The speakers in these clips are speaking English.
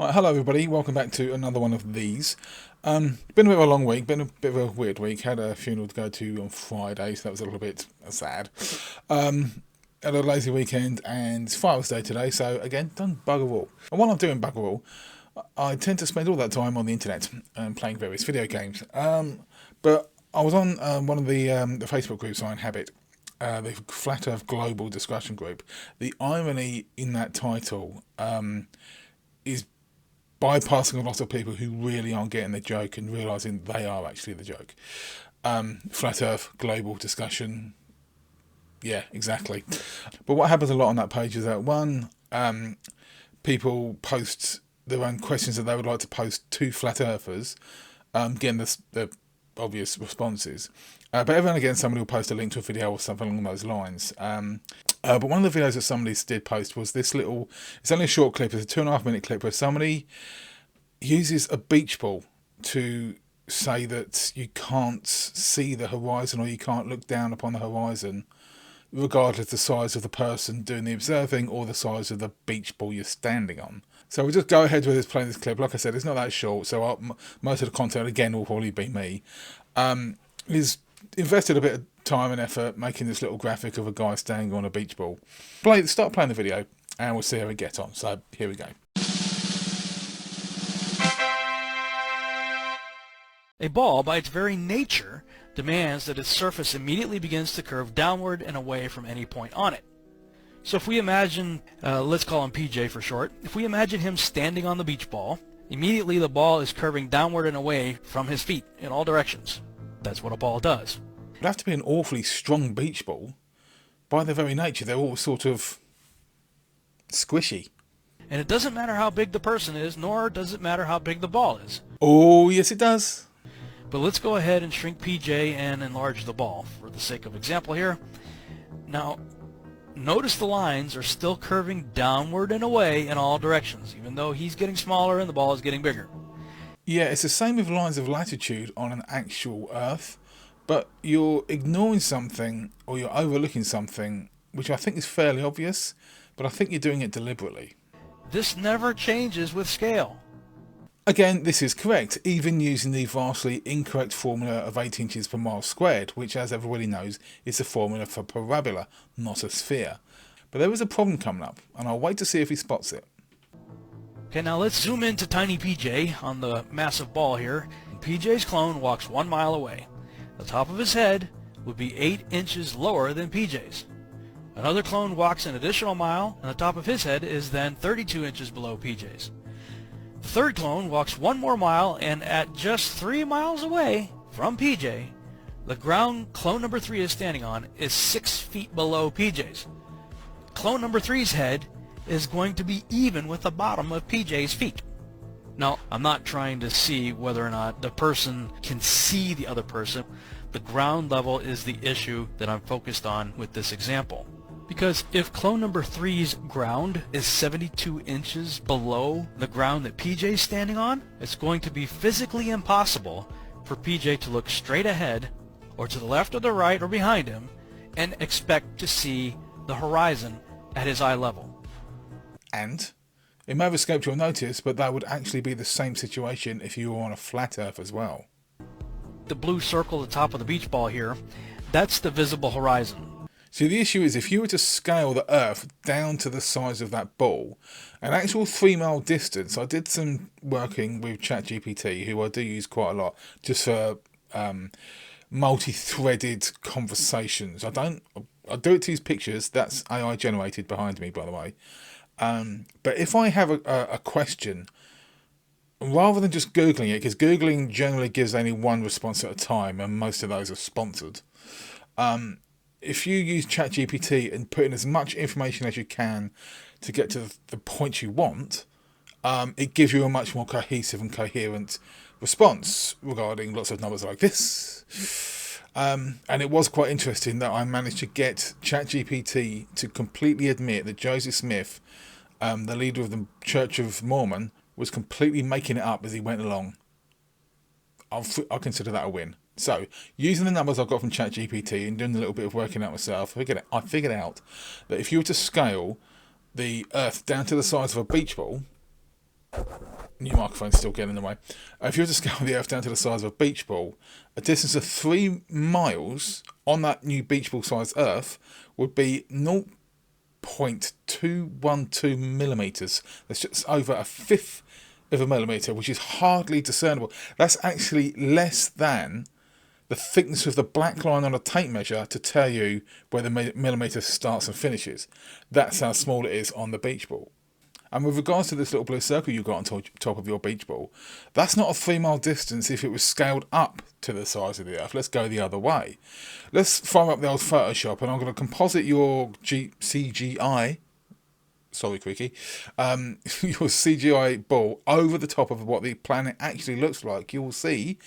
Right, hello everybody, welcome back to another one of these. Been a bit of a long week, been a bit of a weird week. Had a funeral to go to on Friday, so that was a little bit sad. Had a lazy weekend, and it's Father's Day today, so again, done bugger all. And while I'm doing bugger all, I tend to spend all that time on the internet playing various video games. But I was on one of the Facebook groups I inhabit, the Flat Earth Global Discussion Group. The irony in that title is bypassing a lot of people who really aren't getting the joke and realising they are actually the joke. Flat Earth Global Discussion. Yeah, exactly. But what happens a lot on that page is that one, people post their own questions that they would like to post to flat earthers, getting the obvious responses. But every now and again, somebody will post a link to a video or something along those lines. But one of the videos that somebody did post was this little, it's only a short clip, it's a 2.5 minute clip where somebody uses a beach ball to say that you can't see the horizon or you can't look down upon the horizon regardless of the size of the person doing the observing or the size of the beach ball you're standing on. So we'll just go ahead with playing this clip. Like I said, it's not that short, so most of the content, again, will probably be me. He's invested a bit of time and effort making this little graphic of a guy standing on a beach ball. Start playing the video, and we'll see how we get on. So here we go. A ball, by its very nature, demands that its surface immediately begins to curve downward and away from any point on it. So if we imagine, let's call him PJ for short, if we imagine him standing on the beach ball, immediately the ball is curving downward and away from his feet in all directions. That's what a ball does. It'd have to be an awfully strong beach ball. By their very nature, they're all sort of squishy. And it doesn't matter how big the person is, nor does it matter how big the ball is. Oh, yes it does. But let's go ahead and shrink PJ and enlarge the ball for the sake of example here. Now, notice the lines are still curving downward and away in all directions, even though he's getting smaller and the ball is getting bigger. Yeah, it's the same with lines of latitude on an actual Earth, but you're ignoring something or you're overlooking something, which I think is fairly obvious, but I think you're doing it deliberately. This never changes with scale. Again, this is correct, even using the vastly incorrect formula of 8 inches per mile squared, which, as everybody knows, is the formula for parabola, not a sphere. But there is a problem coming up, and I'll wait to see if he spots it. Okay, now let's zoom into tiny PJ on the massive ball here. PJ's clone walks 1 mile away. The top of his head would be 8 inches lower than PJ's. Another clone walks an additional mile, and the top of his head is then 32 inches below PJ's. The third clone walks 1 more mile, and at just 3 miles away from PJ, the ground clone number 3 is standing on is 6 feet below PJ's. Clone number 3's head is going to be even with the bottom of PJ's feet. Now, I'm not trying to see whether or not the person can see the other person. The ground level is the issue that I'm focused on with this example. Because if clone number 3's ground is 72 inches below the ground that PJ is standing on, it's going to be physically impossible for PJ to look straight ahead or to the left or the right or behind him and expect to see the horizon at his eye level. And it may have escaped your notice, but that would actually be the same situation if you were on a flat Earth as well. The blue circle at the top of the beach ball here, that's the visible horizon. See, the issue is if you were to scale the Earth down to the size of that ball, an actual 3 mile distance, I did some working with ChatGPT, who I do use quite a lot, just for multi-threaded conversations. I do it to use pictures, that's AI generated behind me, by the way. But if I have a question, rather than just Googling it, because Googling generally gives only one response at a time, and most of those are sponsored, if you use ChatGPT and put in as much information as you can to get to the point you want, it gives you a much more cohesive and coherent response regarding lots of numbers like this. And it was quite interesting that I managed to get ChatGPT to completely admit that Joseph Smith, the leader of the Church of Mormon, was completely making it up as he went along. I'll consider that a win. So, using the numbers I've got from ChatGPT and doing a little bit of working out myself, I figured out that if you were to scale the Earth down to the size of a beach ball, New microphone's still getting in the way. If you were to scale the Earth down to the size of a beach ball, a distance of 3 miles on that new beach ball sized Earth would be 0.212 millimeters. That's just over a fifth of a millimeter, which is hardly discernible. That's actually less than the thickness of the black line on a tape measure to tell you where the millimeter starts and finishes. That's how small it is on the beach ball. And with regards to this little blue circle you got on top of your beach ball, that's not a 3 mile distance if it was scaled up to the size of the Earth. Let's go the other way. Let's fire up the old Photoshop, and I'm going to composite your CGI, sorry Creaky, your CGI ball over the top of what the planet actually looks like. You will see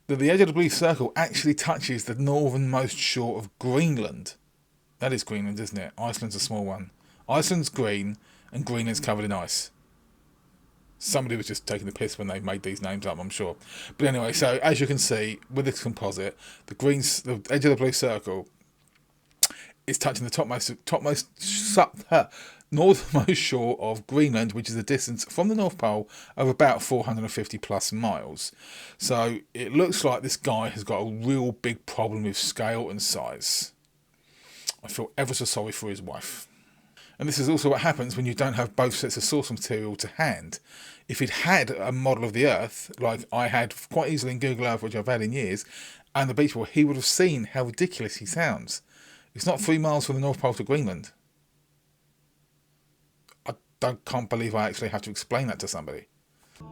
that the edge of the blue circle actually touches the northernmost shore of Greenland. That is Greenland, isn't it? Iceland's a small one. Iceland's green, and Greenland's covered in ice. Somebody was just taking the piss when they made these names up, I'm sure. But anyway, so as you can see, with this composite, the edge of the blue circle is touching the northernmost shore of Greenland, which is a distance from the North Pole of about 450 plus miles. So it looks like this guy has got a real big problem with scale and size. I feel ever so sorry for his wife. And this is also what happens when you don't have both sets of source material to hand. If he'd had a model of the Earth, like I had quite easily in Google Earth, which I've had in years, and the beach ball, he would have seen how ridiculous he sounds. It's not 3 miles from the North Pole to Greenland. I can't believe I actually have to explain that to somebody.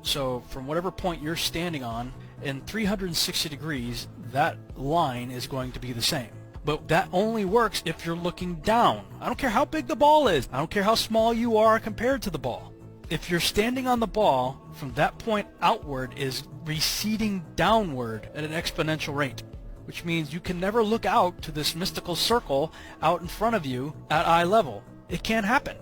So from whatever point you're standing on, in 360 degrees, that line is going to be the same. But that only works if you're looking down. I don't care how big the ball is. I don't care how small you are compared to the ball. If you're standing on the ball, from that point outward is receding downward at an exponential rate, which means you can never look out to this mystical circle out in front of you at eye level. It can't happen.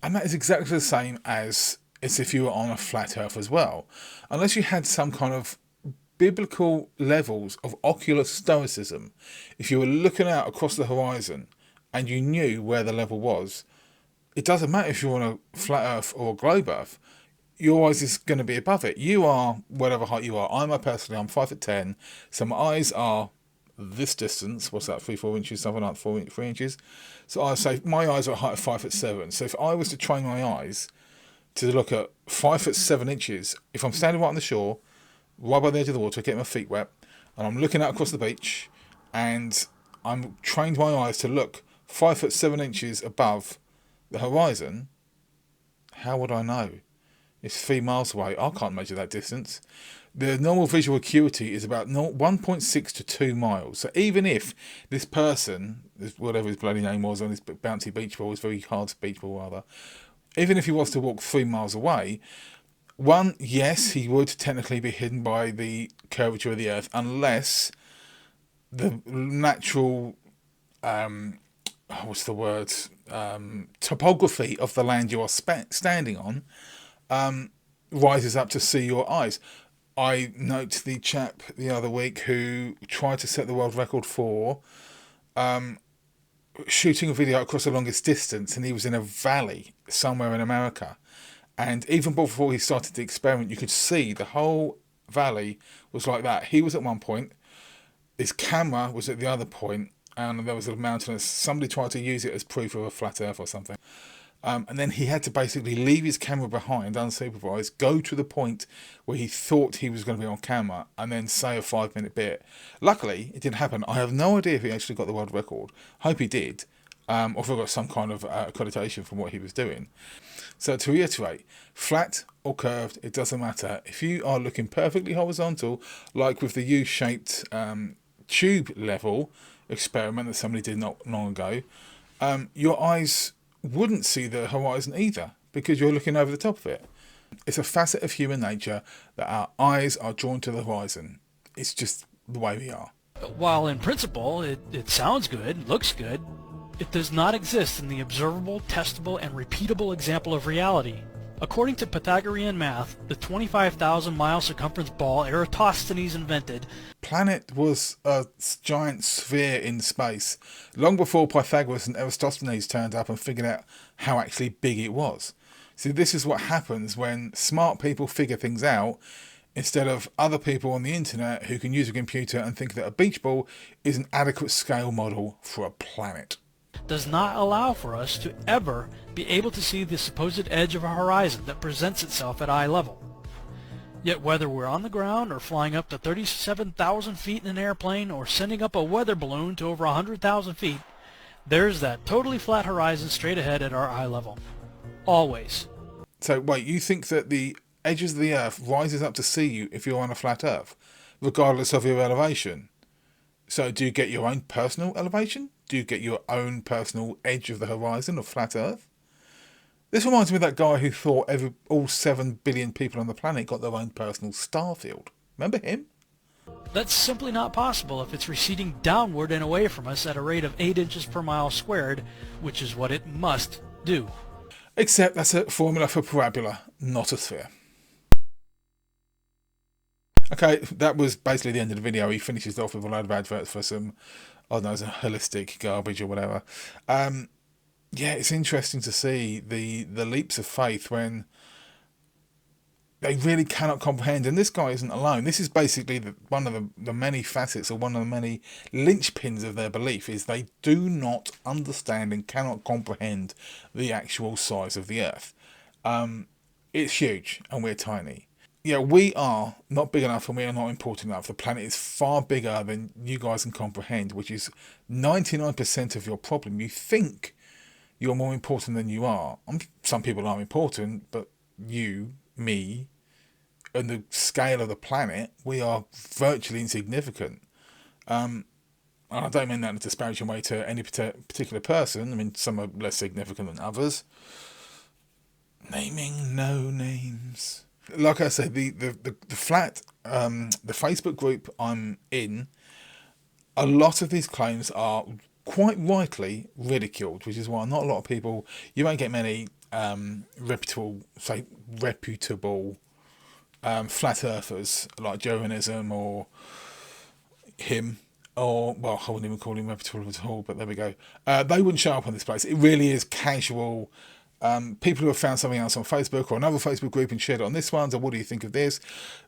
And that is exactly the same as if you were on a flat Earth as well. Unless you had some kind of biblical levels of ocular stoicism, if you were looking out across the horizon and you knew where the level was, it doesn't matter if you're on a flat Earth or a globe Earth, your eyes is going to be above it. You are whatever height you are. I'm 5'10", so my eyes are this distance. What's that? 3-4 inches, something like 3 inches. So I say my eyes are a height of 5'7". So if I was to train my eyes to look at 5'7" inches, if I'm standing right on the shore, right by the edge of the water, getting my feet wet, and I'm looking out across the beach, and I'm trained my eyes to look 5'7" inches above the horizon, how would I know? It's 3 miles away. I can't measure that distance. The normal visual acuity is about 1.6 to 2 miles. So even if this person, whatever his bloody name was on this bouncy beach ball, it's very hard beach ball rather, even if he was to walk 3 miles away, one, yes, he would technically be hidden by the curvature of the Earth, unless the natural, topography of the land you are standing on rises up to see your eyes. I note the chap the other week who tried to set the world record for shooting a video across the longest distance, and he was in a valley somewhere in America. And even before he started the experiment, you could see the whole valley was like that. He was at one point, his camera was at the other point, and there was a mountain. Somebody tried to use it as proof of a flat Earth or something. And then he had to basically leave his camera behind, unsupervised, go to the point where he thought he was going to be on camera, and then say a 5-minute bit. Luckily, it didn't happen. I have no idea if he actually got the world record. Hope he did. Or if I got some kind of accreditation from what he was doing. So to reiterate, flat or curved, it doesn't matter. If you are looking perfectly horizontal, like with the U-shaped tube level experiment that somebody did not long ago, your eyes wouldn't see the horizon either, because you're looking over the top of it. It's a facet of human nature that our eyes are drawn to the horizon. It's just the way we are. While in principle it sounds good, looks good, it does not exist in the observable, testable, and repeatable example of reality. According to Pythagorean math, the 25,000-mile circumference ball Eratosthenes invented, planet was a giant sphere in space, long before Pythagoras and Eratosthenes turned up and figured out how actually big it was. See, this is what happens when smart people figure things out instead of other people on the internet who can use a computer and think that a beach ball is an adequate scale model for a planet. Does not allow for us to ever be able to see the supposed edge of a horizon that presents itself at eye level. Yet whether we're on the ground or flying up to 37,000 feet in an airplane or sending up a weather balloon to over 100,000 feet, there's that totally flat horizon straight ahead at our eye level. Always. So wait, you think that the edges of the Earth rises up to see you if you're on a flat Earth, regardless of your elevation? So do you get your own personal elevation? Do you get your own personal edge of the horizon of flat Earth? This reminds me of that guy who thought all 7 billion people on the planet got their own personal star field. Remember him? That's simply not possible if it's receding downward and away from us at a rate of 8 inches per mile squared, which is what it must do. Except that's a formula for parabola, not a sphere. Okay, that was basically the end of the video. He finishes off with a load of adverts for some, I don't know, some holistic garbage or whatever. Yeah, it's interesting to see the leaps of faith when they really cannot comprehend. And this guy isn't alone. This is basically one of the many facets, or one of the many linchpins of their belief, is they do not understand and cannot comprehend the actual size of the Earth. It's huge and we're tiny. Yeah, we are not big enough and we are not important enough. The planet is far bigger than you guys can comprehend, which is 99% of your problem. You think you're more important than you are. Some people are important, but you, me, and the scale of the planet, we are virtually insignificant. And I don't mean that in a disparaging way to any particular person. I mean, some are less significant than others. Naming no names. Like I said, the Facebook group I'm in, a lot of these claims are quite rightly ridiculed, which is why not a lot of people, you won't get many reputable flat earthers like Johanism or him, or, well, I wouldn't even call him reputable at all, but there we go. They wouldn't show up on this place. It really is casual. People who have found something else on Facebook or another Facebook group and shared it on this one, so what do you think of this?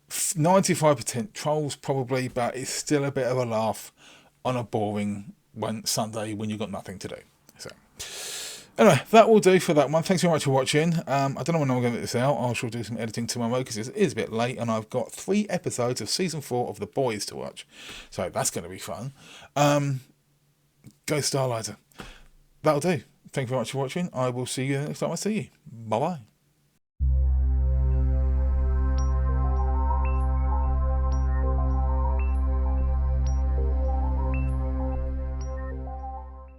95% trolls probably, but it's still a bit of a laugh on a boring Sunday when you've got nothing to do. So anyway, that will do for that one. Thanks very much for watching. I don't know when I'm going to get this out. I shall do some editing tomorrow because it is a bit late and I've got 3 episodes of season 4 of The Boys to watch, so that's going to be fun. Go Starlighter. That'll do. Thank you very much for watching. I will see you next time I see you. Bye bye.